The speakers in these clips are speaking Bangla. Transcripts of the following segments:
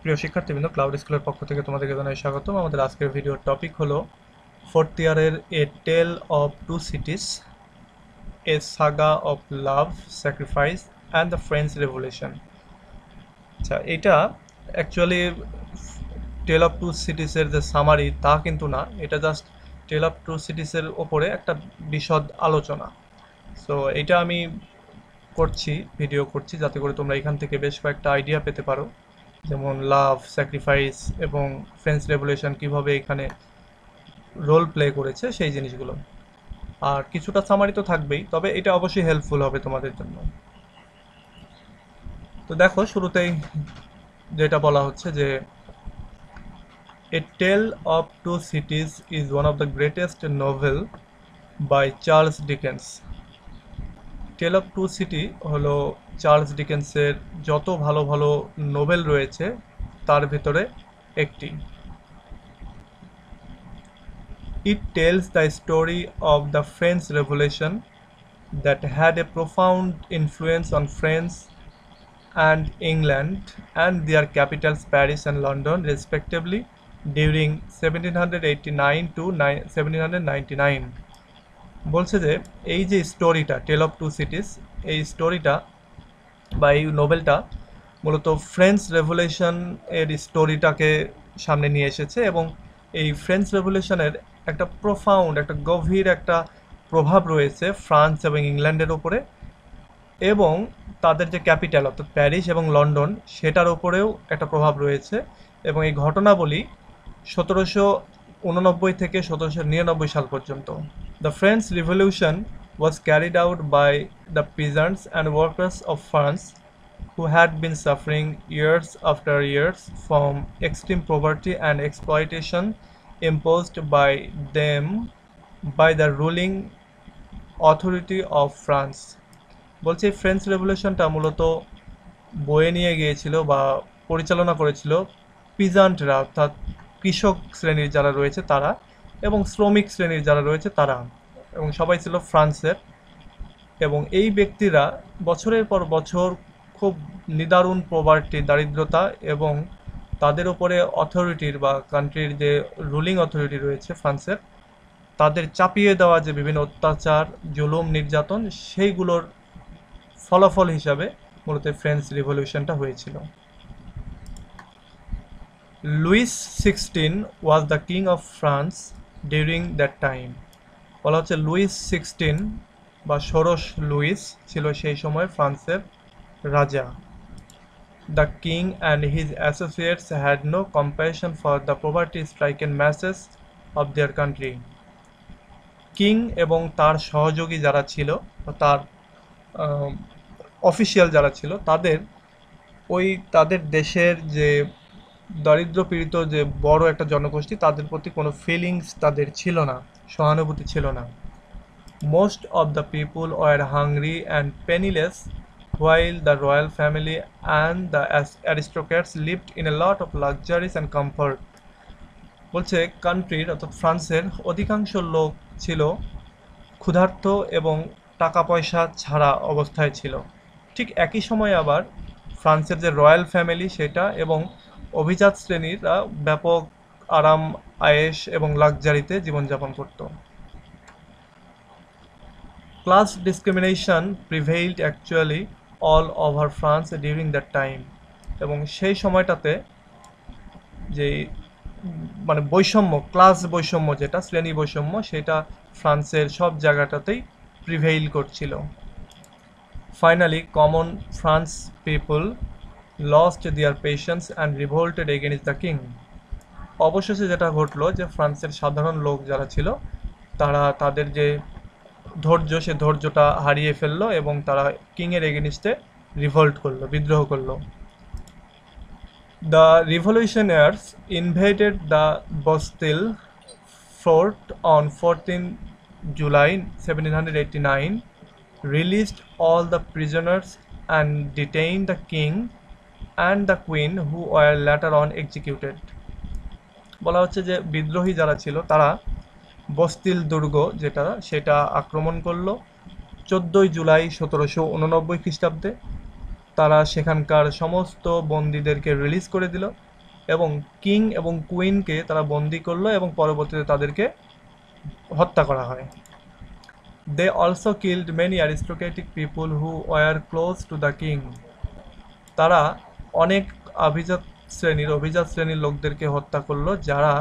প্রিয় শিক্ষার্থীবৃন্দ, ক্লাউড স্কুলের পক্ষ থেকে তোমাদেরকে জানাই স্বাগতম। আমাদের আজকের ভিডিওর টপিক হলো ফোর্থ ইয়ারের a tale of two cities, a saga of love, sacrifice and the French revolution. আচ্ছা, এটা অ্যাকচুয়ালি টেল অফ টু সিটিসের যে সামারি তা কিন্তু না, এটা জাস্ট টেল অফ টু সিটিসের ওপরে একটা বিশদ আলোচনা। সো এটা আমি ভিডিও করছি যাতে করে তোমরা এখান থেকে বেশ কয়েকটা আইডিয়া পেতে পারো, যেমন লাভ, স্যাক্রিফাইস এবং ফ্রেঞ্চ রেভলিউশন কীভাবে এখানে রোল প্লে করেছে সেই জিনিসগুলো। আর কিছুটা সামারি তো থাকবেই, তবে এটা অবশ্যই হেল্পফুল হবে তোমাদের জন্য। তো দেখো, শুরুতেই যেটা বলা হচ্ছে যে a tale of two cities is one of the greatest novel by Charles Dickens. Tale of two city হলো চার্লস ডিকেন্সের যত ভালো ভালো নোভেল রয়েছে তার ভিতরে একটি। It tells the story of the French Revolution that had a profound influence on France and England and their capitals Paris and London respectively during 1789 to 1799. বলছে যে এই যে স্টোরিটা টেল অফ টু সিটিস, এই স্টোরিটা বা এই নোভেলটা মূলত ফ্রেঞ্চ রেভলিউশন এর স্টোরিটাকে সামনে নিয়ে এসেছে এবং এই ফ্রেঞ্চ রেভলিউশনের একটা প্রোফাউন্ড, একটা গভীর একটা প্রভাব রয়েছে ফ্রান্স এবং ইংল্যান্ডের ওপরে, এবং তাদের যে ক্যাপিটাল অর্থাৎ প্যারিস এবং লন্ডন সেটার ওপরেও একটা প্রভাব রয়েছে। এবং এই ঘটনাবলী 1789 থেকে 1799 সাল পর্যন্ত। The French revolution was carried out by the peasants and workers of France who had been suffering years after years from extreme poverty and exploitation imposed by them by the ruling authority of France. বলছে ফ্রেঞ্চ রেভলিউশনটা মূলত বয়ে নিয়ে গিয়েছিল বা পরিচালনা করেছিল পিজান্টরা, অর্থাৎ কৃষক শ্রেণীর যারা রয়েছে তারা, এবং শ্রমিক শ্রেণীর যারা রয়েছে তারা, এবং সবাই ছিল ফ্রান্সের। এবং এই ব্যক্তিরা বছরের পর বছর খুব নিদারুণ পভার্টি, দারিদ্রতা, এবং তাদের উপরে অথরিটির বা কান্ট্রির যে রুলিং অথরিটি রয়েছে ফ্রান্সের, তাদের চাপিয়ে দেওয়া যে বিভিন্ন অত্যাচার, জুলুম, নির্যাতন, সেইগুলোর ফলাফল হিসাবে মূলত ফ্রেঞ্চ রিভলিউশনটা হয়েছিল। Louis 16 was the king of France during that time. বলা হচ্ছে লুইস 16 বা ষোড়শ লুইস ছিল সেই সময় ফ্রান্সের রাজা। The king and his associates had no compassion for the poverty-stricken masses of their country. King এবং তার সহযোগী যারা ছিল, তার অফিসিয়াল যারা ছিল, তাদের দেশের যে দারিদ্রপীড়িত যে বড় একটা জনগোষ্ঠী, তাদের প্রতি কোনো ফিলিংস তাদের ছিল না, সহানুভূতি ছিল না। Most of the people were hungry and penniless, while the royal family and the aristocrats lived in a lot of luxuries and comfort. বলছে কান্ট্রির অর্থাৎ ফ্রান্সের অধিকাংশ লোক ছিল ক্ষুধার্ত এবং টাকা পয়সা ছাড়া অবস্থায় ছিল। ঠিক একই সময় আবার ফ্রান্সের যে রয়্যাল ফ্যামিলি সেটা এবং অভিজাত শ্রেণীরা ব্যাপক আরাম, আয়েশ এবং লাক্সারিতে জীবনযাপন করত। Class discrimination prevailed actually all over France during that time. এবং সেই সময়টাতে যে মানে বৈষম্য, ক্লাস বৈষম্য, যেটা শ্রেণী বৈষম্য, সেটা ফ্রান্সের সব জায়গাটাতেই প্রিভেইল করছিল। Finally common France people lost their patience and রিভোল্টেড against the king. অবশেষে যেটা ঘটলো যে ফ্রান্সের সাধারণ লোক যারা ছিল তারা তাদের যে ধৈর্য, সে ধৈর্যটা হারিয়ে ফেললো এবং তারা কিংয়ের এগেনিস্টে রিভল্ট করলো, বিদ্রোহ করলো। The revolutionaries invaded the Bastille fort on 14 July 1789, released all the prisoners and detained the king and the queen who were later on executed. বলা হচ্ছে যে বিদ্রোহী যারা ছিল তারা বস্তিল দুর্গ সেটা আক্রমণ করলো 14 জুলাই 1789 খ্রিস্টাব্দে। তারা সেখানকার সমস্ত বন্দীদেরকে রিলিজ করে দিল এবং কিং এবং কুইনকে তারা বন্দি করলো এবং পরবর্তীতে তাদেরকে হত্যা করা হয়। They also killed many aristocratic people who were close to the king. তারা অনেক অভিজাত শ্রেণীর লোকদেরকে হত্যা করলো যারা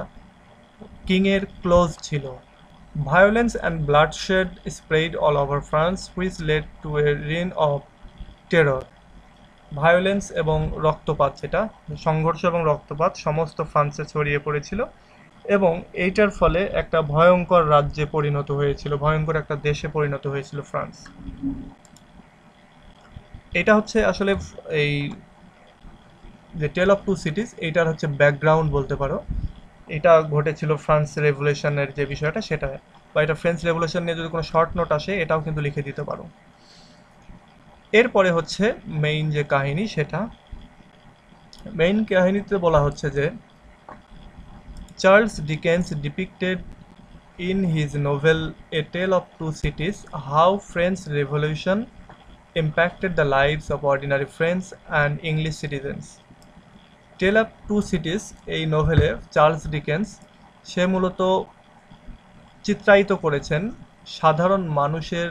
কিংয়ের ক্লোজ ছিল। Violence and bloodshed spread all over France, which led to a reign of terror. Violence এবং রক্তপাত, যেটা সংঘর্ষ এবং রক্তপাত সমস্ত ফ্রান্সে ছড়িয়ে পড়েছিল এবং এইটার ফলে একটা ভয়ঙ্কর রাজ্যে পরিণত হয়েছিল, ভয়ঙ্কর একটা দেশে পরিণত হয়েছিল ফ্রান্স। এটা হচ্ছে আসলে এই যে টেল অফ টু সিটিজ, এইটার হচ্ছে ব্যাকগ্রাউন্ড বলতে পারো। এটা ঘটেছিল ফ্রান্স রেভলিউশনের যে বিষয়টা সেটা, বা এটা ফ্রেঞ্চ রেভলিউশন নিয়ে যদি কোনো শর্ট নোট আসে এটাও কিন্তু লিখে দিতে পারো। এরপরে হচ্ছে মেইন যে কাহিনী, সেটা মেইন কাহিনীতে বলা হচ্ছে যে Charles Dickens depicted in his novel A Tale of Two Cities how French Revolution impacted the lives of ordinary French and English citizens. Tale of two cities এই নোভেলে চার্লস ডিকেন্স সে মূলত চিত্রায়িত করেছেন সাধারণ মানুষের,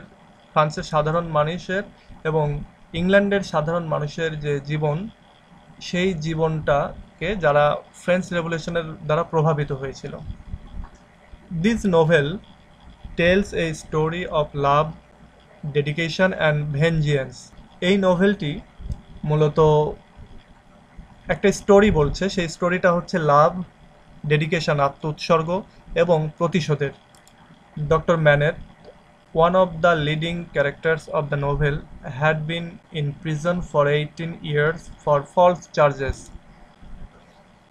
ফ্রান্সের সাধারণ মানুষের এবং ইংল্যান্ডের সাধারণ মানুষের যে জীবন, সেই জীবনটাকে যারা ফ্রেঞ্চ রেভলিউশনের দ্বারা প্রভাবিত হয়েছিল। This novel tells a story of love, dedication and vengeance. এই নোভেলটি মূলত একটা স্টোরি বলছে, সেই স্টোরিটা হচ্ছে লাভ, ডেডিকেশন আত্ম উৎসর্গ এবং প্রতিশোধের। Doctor ম্যানেট, one of the leading characters of the novel, had been in prison for 18 years for false charges.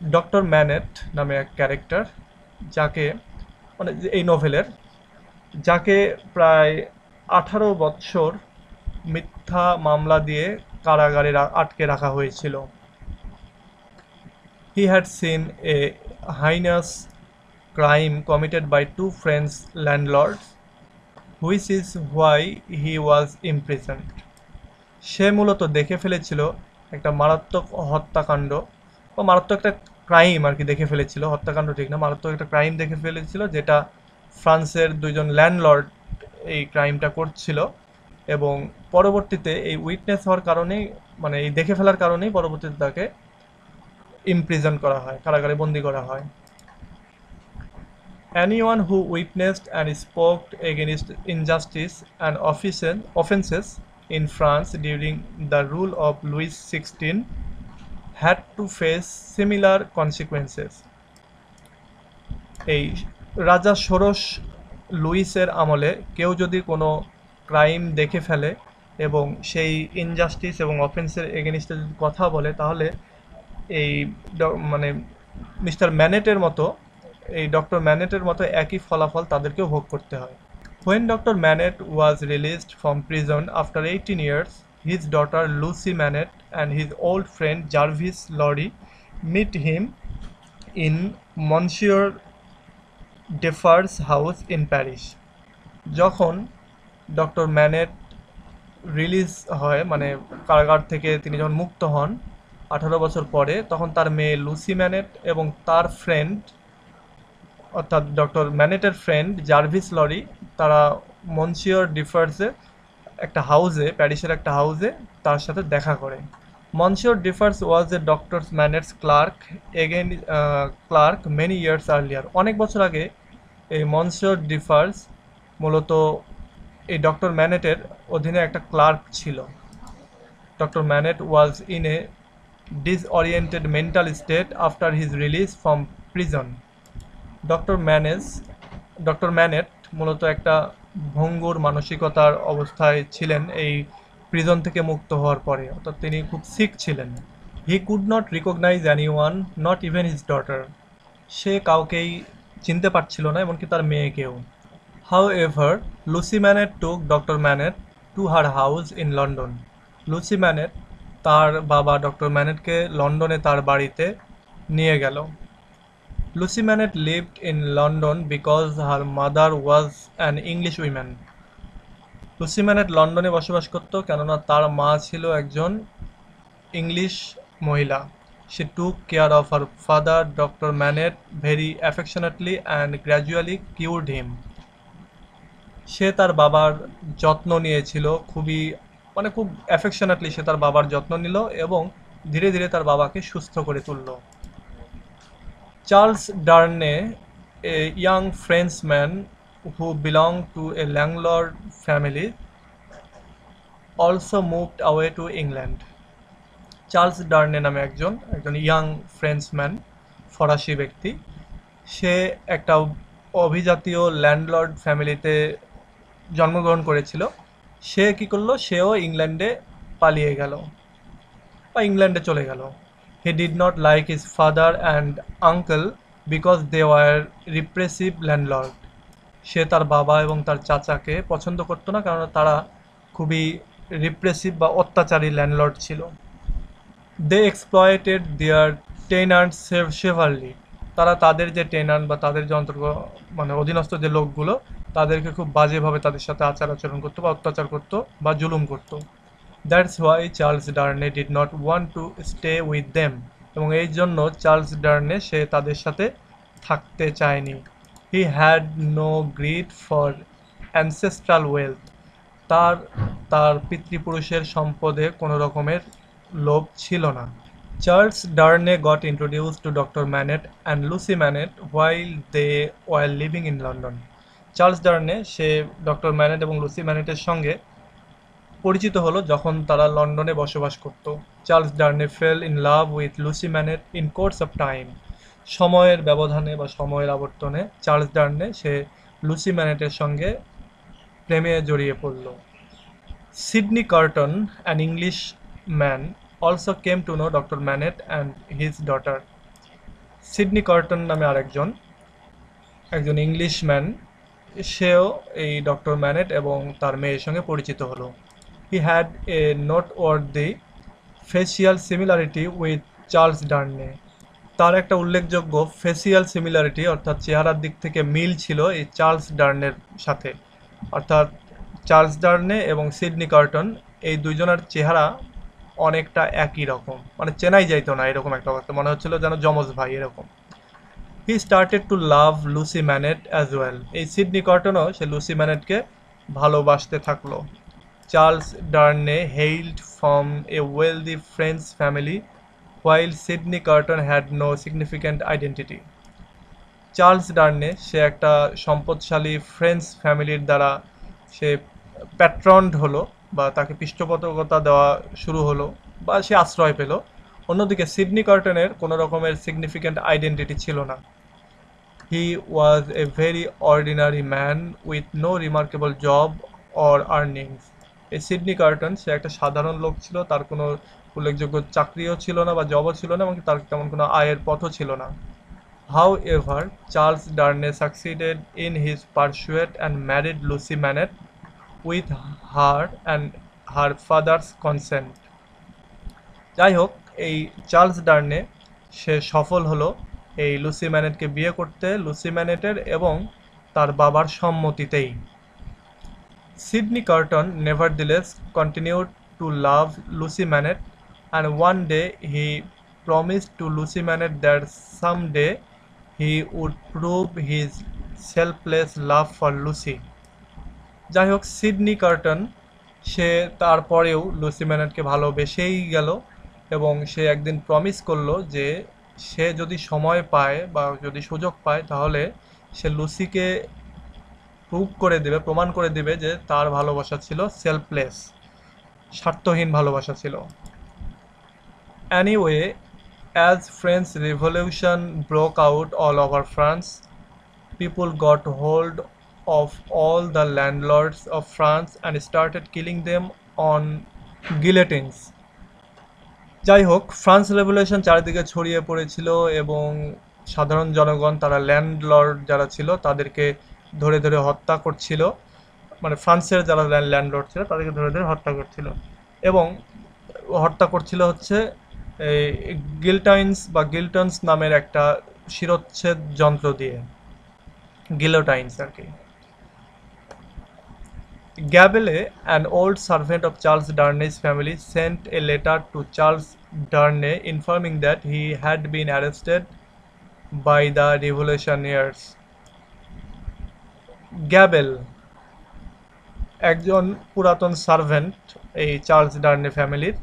Doctor Manette নামে এক ক্যারেক্টার, যাকে মানে এই নোভেলের, যাকে প্রায় 18 বছর মিথ্যা মামলা দিয়ে কারাগারে আটকে রাখা হয়েছিল। He had seen a heinous crime committed by two French landlords, which is why he was imprisoned. সে মূলত দেখে ফেলেছিল একটা মারাত্মক হত্যাকাণ্ড, বা মারাত্মক একটা ক্রাইম আর কি দেখে ফেলেছিল, হত্যাকাণ্ড ঠিক না, মারাত্মক একটা ক্রাইম দেখে ফেলেছিল, যেটা ফ্রান্সের দুইজন ল্যান্ডলর্ড এই ক্রাইমটা করছিল এবং পরবর্তীতে এই উইটনেস হওয়ার কারণেই, মানে এই দেখে ফেলার কারণেই পরবর্তীতে তাকে ইমপ্রিজন করা হয়, কারাগারে বন্দি করা হয়। Anyone who witnessed and spoke against injustice and offenses in France during the rule of Louis XVI had to face similar consequences. এই রাজা ষোড়শ লুইসের আমলে কেউ যদি কোনো ক্রাইম দেখে ফেলে এবং সেই ইনজাস্টিস এবং অফেন্সের এগেনিস্টে যদি কথা বলে, তাহলে এই মানে মিস্টার ম্যানেটের মতো, এই ডক্টর ম্যানেটের মতো একই ফলাফল তাদেরকেও ভোগ করতে হয়। When Dr. Manet was released from prison after 18 years, his daughter Lucy Manet and his old friend Jarvis Lorry met him in Monsieur Defarge's house in Paris. যখন ডক্টর ম্যানেট রিলিজ হয়, মানে কারাগার থেকে তিনি যখন মুক্ত হন 18 বছর পরে, তখন তার মেয়ে লুসি ম্যানেট এবং তার ফ্রেন্ড, অর্থাৎ ডক্টর ম্যানেটের ফ্রেন্ড জার্ভিস লরি, তারা মনসিওর ডিফার্সে একটা হাউসে, প্যারিসের একটা হাউসে তার সাথে দেখা করে। Monsieur Defarge was a doctor Manette's clerk many years earlier. অনেক বছর আগে এই মনসিওর ডিফার্স মূলত এই ডক্টর ম্যানেটের অধীনে একটা ক্লার্ক ছিল। Doctor Manette was in a disoriented mental state after his release from prison. Doctor Manette মূলত একটা ভঙ্গুর মানসিকতার অবস্থায় ছিলেন এই প্রিজন থেকে মুক্ত হওয়ার পরে, অর্থাৎ তিনি খুব সিক ছিলেন। He could not recognize anyone, not even his daughter. সে কাউকেই চিনতে পারছিল না, এমনকি তার মেয়েকেও। However, Lucy Manette took doctor Manette to her house in London. Lucy Manette তার বাবা ডক্টর ম্যানেটকে লন্ডনে তার বাড়িতে নিয়ে গেল। Lucy Manette lived in London because her mother was an English woman. Lucy Manette লন্ডনে বসবাস করত কেননা তার মা ছিল একজন ইংলিশ মহিলা। She took care of her father, Dr. Manet, very affectionately and gradually cured him. সে তার বাবার যত্ন নিয়েছিল খুবই, মানে খুব অ্যাফেকশনেটলি সে তার বাবার যত্ন নিল এবং ধীরে ধীরে তার বাবাকে সুস্থ করে তুলল। Charles Darnay, a young Frenchman who belonged to a landlord family, also moved away to England. Charles Darnay নামে একজন একজন ইয়াং ফ্রেঞ্চম্যান, ফরাসি ব্যক্তি, সে একটা অভিজাতীয় ল্যান্ডলর্ড ফ্যামিলিতে জন্মগ্রহণ করেছিল। সে কি করলো, সেও ইংল্যান্ডে পালিয়ে গেল বা ইংল্যান্ডে চলে গেল। He did not like his father and uncle because they were repressive landlord. সে তার বাবা এবং তার চাচাকে পছন্দ করতো না, কারণ তারা খুবই রিপ্রেসিভ বা অত্যাচারী ল্যান্ডলর্ড ছিল। দে এক্সপ্লয়েটেড দেয়ার টেনান্ট সেভারলি। তারা তাদের যে টেনান্ট বা তাদের যে মানে অধীনস্থ যে লোকগুলো, তাদেরকে খুব বাজেভাবে তাদের সাথে আচার আচরণ করতো বা অত্যাচার করতো বা জুলুম করতো। That's why Charles Darnay did not want to stay with them. এবং এই জন্য চার্লস ডার্নে সে তাদের সাথে থাকতে চায়নি। He had no greed for ancestral wealth. তার তার পিতৃপুরুষের সম্পদে কোনো রকমের লোভ ছিল না। Charles Darnay got introduced to doctor Manette and Lucy Manette while they were living in London. Charles Darnay সে ডক্টর ম্যানেট এবং লুসি ম্যানেটের সঙ্গে পরিচিত হলো যখন তারা লন্ডনে বসবাস করত। Charles Darnay fell in love with Lucy Manette in course of time. সময়ের ব্যবধানে বা সময়ের আবর্তনে চার্লস ডার্নে সে লুসি ম্যানেটের সঙ্গে প্রেমে জড়িয়ে পড়ল। Sydney carton, an English man, also came to no doctor Manette and his daughter. Sydney carton নামে আরেকজন একজন ইংলিশ ম্যান, সেও এই ডক্টর ম্যানেট এবং তার মেয়ের সঙ্গে পরিচিত হলো। He had a noteworthy facial similarity with Charles Darnay. তার একটা উল্লেখযোগ্য ফেসিয়াল সিমিলারিটি অর্থাৎ চেহারার দিক থেকে মিল ছিল এই চার্লস ডার্নের সাথে। অর্থাৎ চার্লস ডার্নে এবং সিডনি কার্টন এই দুইজনের চেহারা অনেকটা একই রকম, মানে চেনাই যাইতো না, এরকম একটা অবস্থা, মনে হচ্ছিল যেন যমজ ভাই এরকম। He started to love Lucy Manette as well. এই সিডনি কার্টনও সে লুসি ম্যানেটকে ভালোবাসতে থাকলো। Charles Darnay hailed from a wealthy French family while Sydney Carton had no significant identity. Charles Darnay সে একটা সম্পদশালী ফ্রেঞ্চ ফ্যামিলির দ্বারা সে প্যাট্রন্ড হলো বা তাকে পৃষ্ঠপোষকতা দেওয়া শুরু হলো বা সে আশ্রয় পেল। অন্যদিকে সিডনি কার্টনের কোনো রকমের সিগনিফিক্যান্ট আইডেন্টিটি ছিল না। He was a very ordinary man with no remarkable job or earnings. এই সিডনি কার্টন সে একটা সাধারণ লোক ছিল, তার কোনো উল্লেখযোগ্য চাকরিও ছিল না বা জবও ছিল না এবং তার তেমন কোনো আয়ের পথও ছিল না। However, Charles Darnay succeeded in his pursuit and married Lucy Manet with her and her father's consent. যাই হোক, এই চার্লস ডার্নে সে সফল হলো এই লুসি ম্যানেটকে বিয়ে করতে, লুসি ম্যানেটের এবং তার বাবার সম্মতিতেই। Sydney Carton nevertheless continued to love Lucy Manet, and one day he promised to Lucy Manet that someday he would prove his selfless love for Lucy. যাই হোক, সিডনি কার্টন সে তারপরেও লুসি ম্যানেটকে ভালোবেসেই গেল এবং সে একদিন প্রমিস করলো যে সে যদি সময় পায় বা যদি সুযোগ পায় তাহলে সে লুসিকে প্রমাণ করে দেবে যে তার ভালোবাসা ছিল সেলফলেস, স্বার্থহীন ভালোবাসা ছিল। Anyway, as French Revolution broke out all over France, people got hold of all the landlords of France and started killing them on guillotines. যাই হোক, ফ্রান্স রেভলিউশন চারিদিকে ছড়িয়ে পড়েছিল এবং সাধারণ জনগণ তারা ল্যান্ডলর্ড যারা ছিল তাদেরকে ধরে ধরে হত্যা করছিল, মানে ফ্রান্সের যারা ল্যান্ডলর্ড ছিল তাদেরকে ধরে ধরে হত্যা করছিল এবং হত্যা করছিল হচ্ছে গিলটনস নামের একটা শিরোচ্ছেদ যন্ত্র দিয়ে, গিলোটাইন্স আর কি। Gabelle, an old servant of Charles Darnay's family, sent a letter to Charles Darnay informing that he had been arrested by the revolutionaries. Gravel একজন পুরাতন সার্ভেন্ট এই চার্লস ডার্নে ফ্যামিলির।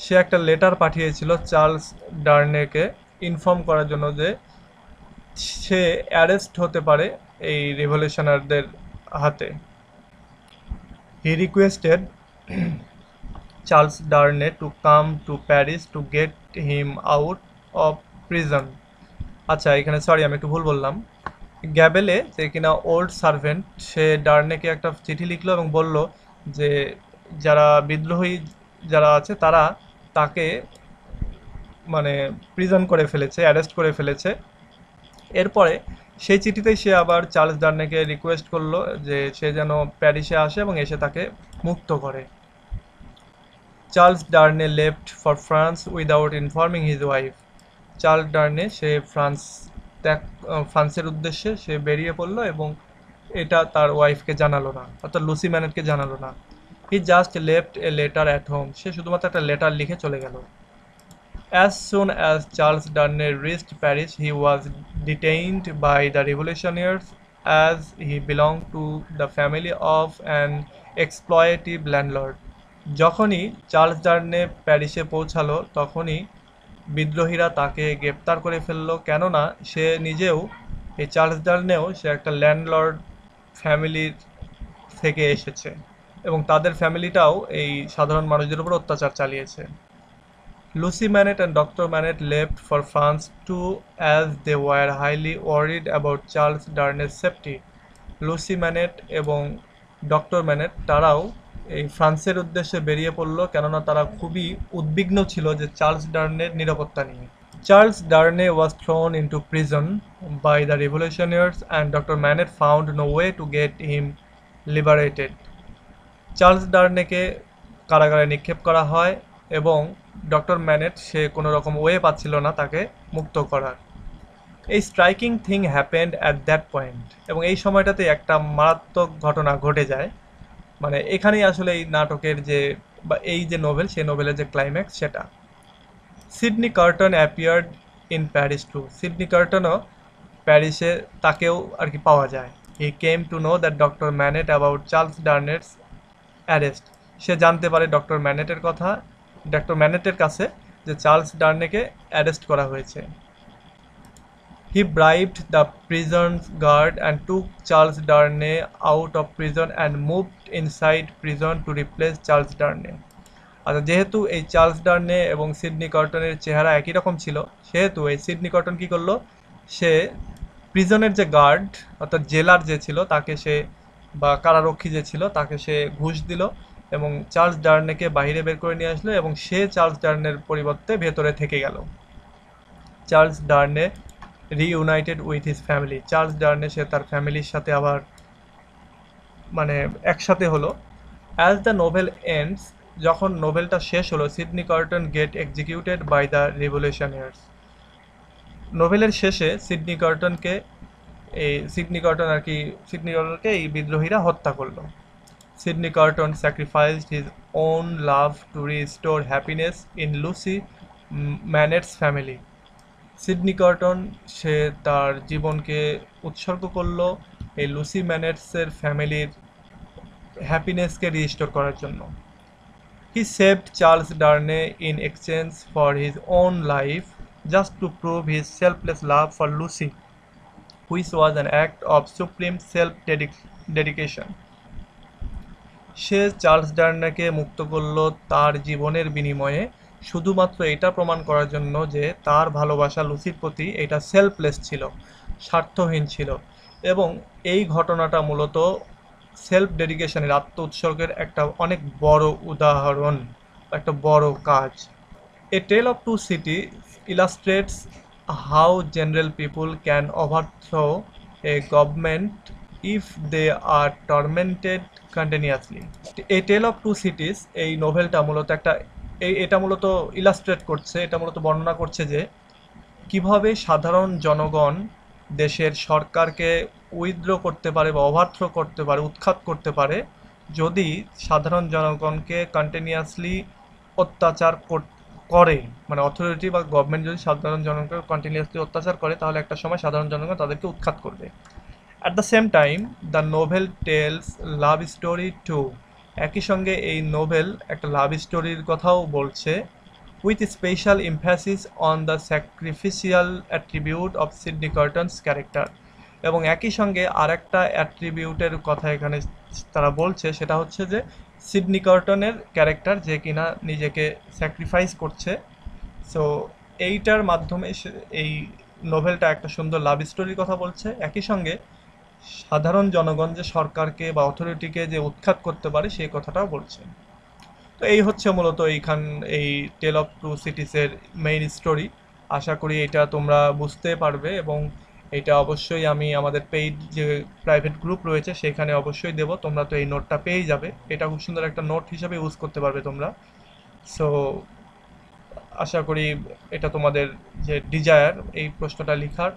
সে একটা লেটার পাঠিয়েছিল চার্লস ডার্নেকে ইনফর্ম করার জন্য যে সে অ্যারেস্ট হতে পারে এই রিভলিউশনারদের হাতে। He requested Charles Darnay to come to Paris to get him out of prison. আচ্ছা, এখানে সরি আমি একটু ভুল বললাম। গ্যাবেলে, যে কিনা ওল্ড সার্ভেন্ট, সে ডার্নেকে একটা চিঠি লিখলো এবং বলল যে যারা বিদ্রোহী যারা আছে তারা তাকে মানে প্রিজন করে ফেলেছে, অ্যারেস্ট করে ফেলেছে। এরপরে সেই চিঠিতেই সে আবার চার্লস ডার্নেকে রিকোয়েস্ট করলো যে সে যেন প্যারিসে আসে এবং এসে তাকে মুক্ত করে। Charles Darnay left for France without informing his wife. Charles Darnay সে ফ্রান্সের উদ্দেশ্যে সে বেরিয়ে পড়লো এবং এটা তার ওয়াইফকে জানালো না, অর্থাৎ লুসি ম্যানেটকে জানালো না। He just left a letter at home. সে শুধুমাত্র একটা লেটার লিখে চলে গেল। As soon as Charles Darnay reached Paris, he was detained by the revolutionaries as he belonged to the family of an exploitative landlord. যখনই চার্লস ডার্নে প্যারিসে পৌঁছালো তখনই বিদ্রোহীরা তাকে গ্রেপ্তার করে ফেললো, কেননা সে নিজেও, এই চার্লস ডার্নেও, সে একটা ল্যান্ডলর্ড ফ্যামিলির থেকে এসেছে এবং তাদের ফ্যামিলিটাও এই সাধারণ মানুষদের উপর অত্যাচার চালিয়েছে। Lucy Manet and Dr. Manet left for France too, as they were highly worried about Charles Darnay's safety. Lucy Manette এবং ডক্টর ম্যানেট তারাও এই ফ্রান্সের উদ্দেশ্যে বেরিয়ে পড়লো, কেননা তারা খুবই উদ্বিগ্ন ছিল যে চার্লস ডার্নের নিরাপত্তা নিয়ে। Charles Darnay was thrown into prison by the revolutionaries and Dr. Manet found no way to get him liberated. Charles ডার্নেকে কারাগারে নিক্ষেপ করা হয় এবং ডক্টর ম্যানেট সে কোনো রকম ওয়ে পাচ্ছিল না তাকে মুক্ত করার। এই striking thing happened at that point, এবং এই সময়টাতে একটা মারাত্মক ঘটনা ঘটে যায়। মানে এখানেই আসলে এই নাটকের যে বা এই যে নোভেল, সেই নোভেলের যে ক্লাইম্যাক্স সেটা। Sydney Carton appeared in Paris too. Sydney কার্টনও প্যারিসে, তাকেও আর কি পাওয়া যায়। He came to know that doctor Manette about Charles Darnay's arrest. সে জানতে পারে ডক্টর ম্যানেটের কথা, ডক্টর ম্যানেটের কাছে, যে চার্লস ডার্নেকে অ্যারেস্ট করা হয়েছে। He bribed the prison guard and took Charles Darnay out of prison and moved inside prison to replace Charles Darnay. আচ্ছা, যেহেতু এই চার্লস ডার্নে এবং সিডনি কটনের চেহারা একই রকম ছিল, সেহেতু এই সিডনি কটন কী করলো, সে প্রিজনের যে গার্ড অর্থাৎ জেলার যে ছিল তাকে সে, বা কারারক্ষী যে ছিল তাকে সে ঘুষ দিল এবং চার্লস ডার্নেকে বাইরে বের করে নিয়ে আসলো এবং সে চার্লস ডার্নের পরিবর্তে ভেতরে থেকে গেল। Charles Darnay reunited with his family. Charles Darnay সে তার ফ্যামিলির সাথে আবার মানে একসাথে হলো। অ্যাজ দ্য নোভেল এন্ডস, যখন নোভেলটা শেষ হলো, Sydney Carton get executed by the revolutionaries. নোভেলের শেষে সিডনি কার্টনকে এই বিদ্রোহীরা হত্যা করলো। Sydney Carton sacrificed his own love to restore happiness in Lucy Manette's family. Sydney Carton সে তার জীবনকে উৎসর্গ করলো এই লুসি ম্যানেটসের ফ্যামিলির হ্যাপিনেসকে রিস্টোর করার জন্য। He saved Charles Darnay in exchange for his own life just to prove his selfless love for Lucy, which was an act of supreme self dedication. সে চার্লস ডার্নেকে মুক্ত করলো তার জীবনের বিনিময়ে, শুধুমাত্র এটা প্রমাণ করার জন্য যে তার ভালোবাসা লুসির প্রতি এটা সেলফলেস ছিল, স্বার্থহীন ছিল। এবং এই ঘটনাটা মূলত সেলফ ডেডিকেশনের, আত্ম উৎসর্গের একটা অনেক বড় উদাহরণ, একটা বড় কাজ। A tale of two city illustrates how general people can overthrow a government if they are tormented continuously. A tale of two cities, এই নোভেলটা মূলত এটা মূলত ইলাস্ট্রেট করছে, এটা মূলত বর্ণনা করছে যে কিভাবে সাধারণ জনগণ দেশের সরকারকে উইথড্র করতে পারে বা ওভারথ্রো করতে পারে, উৎখাত করতে পারে, যদি সাধারণ জনগণকে কন্টিনিউয়াসলি অত্যাচার করে, মানে অথরিটি বা গভর্নমেন্ট যদি সাধারণ জনগণকে কন্টিনিউয়াসলি অত্যাচার করে, তাহলে একটা সময় সাধারণ জনগণ তাদেরকে উৎখাত করবে। At the same time the novel tells love story too, একই সঙ্গে এই নোভেল একটা লাভ স্টোরির কথাও বলছে, with special emphasis on the sacrificial attribute of Sydney Carton's character. এবং একই সঙ্গে আরেকটা অ্যাট্রিবিউটের কথা এখানে তারা বলছে, সেটা হচ্ছে যে সিডনি কার্টনের ক্যারেক্টার, যে কিনা নিজেকে স্যাক্রিফাইস করছে। সো এইটার মাধ্যমে এই নোভেলটা একটা সুন্দর লাভ স্টোরির কথা বলছে, একই সঙ্গে সাধারণ জনগণ যে সরকারকে বা অথরিটিকে যে উৎখাত করতে পারে সেই কথাটাও বলছে। তো এই হচ্ছে মূলত এই টেল অফ টু সিটিসের মেইন স্টোরি। আশা করি এটা তোমরা বুঝতে পারবে, এবং এটা অবশ্যই আমি আমাদের পেইড যে প্রাইভেট গ্রুপ রয়েছে সেখানে অবশ্যই দেব। তোমরা তো এই নোটটা পেয়েই যাবে, এটা খুব সুন্দর একটা নোট হিসাবে ইউজ করতে পারবে তোমরা। সো আশা করি এটা তোমাদের যে ডিজায়ার এই প্রশ্নটা লিখার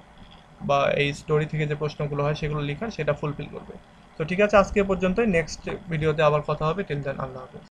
বা এই স্টোরি থেকে যে প্রশ্নগুলো হয় সেগুলো লিখার, সেটা ফুলফিল করবে। তো ঠিক আছে, আজকে এ পর্যন্তই। নেক্সট ভিডিওতে আবার কথা হবে। টিল দেন, আল্লাহ হাফেজ।